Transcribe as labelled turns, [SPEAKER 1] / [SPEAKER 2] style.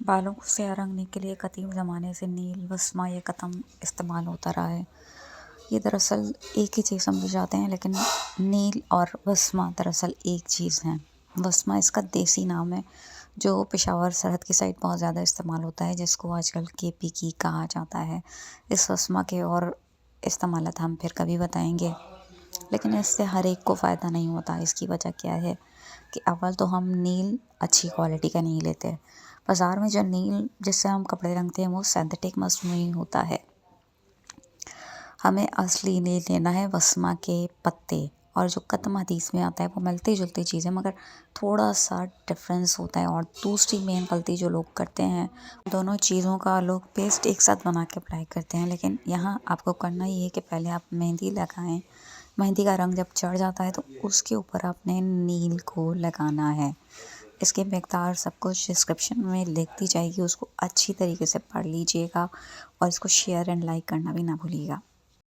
[SPEAKER 1] बालों को सिया रंगने के लिए कदीम ज़माने से नील, वस्मा या कतम इस्तेमाल होता रहा है। ये दरअसल एक ही चीज़ समझे जाते हैं, लेकिन नील और वस्मा दरअसल एक चीज़ हैं। वस्मा इसका देसी नाम है, जो पेशावर सरहद की साइड बहुत ज़्यादा इस्तेमाल होता है, जिसको आजकल केपी की कहा जाता है। इस वस्मा के और इस्तेमालात हम फिर कभी बताएंगे, लेकिन इससे हर एक को फ़ायदा नहीं होता। इसकी वजह क्या है कि अव्वल तो हम नील अच्छी क्वालिटी का नहीं लेते। बाज़ार में जो नील जिससे हम कपड़े रंगते हैं वो सिंथेटिक मसनूई होता है। हमें असली नील लेना है वस्मा के पत्ते, और जो कतम हदीस में आता है वो मिलती जुलती चीज़ है, मगर थोड़ा सा डिफरेंस होता है। और दूसरी मेन गलती जो लोग करते हैं, दोनों चीज़ों का लोग पेस्ट एक साथ बना के अप्लाई करते हैं। लेकिन यहाँ आपको करना ये है कि पहले आप मेहंदी लगाएं। मेहंदी का रंग जब चढ़ जाता है तो उसके ऊपर आपने नील को लगाना है। इसकी मिकदार सब कुछ डिस्क्रिप्शन में लिख दी जाएगी, उसको अच्छी तरीके से पढ़ लीजिएगा और इसको शेयर एंड लाइक करना भी ना भूलिएगा।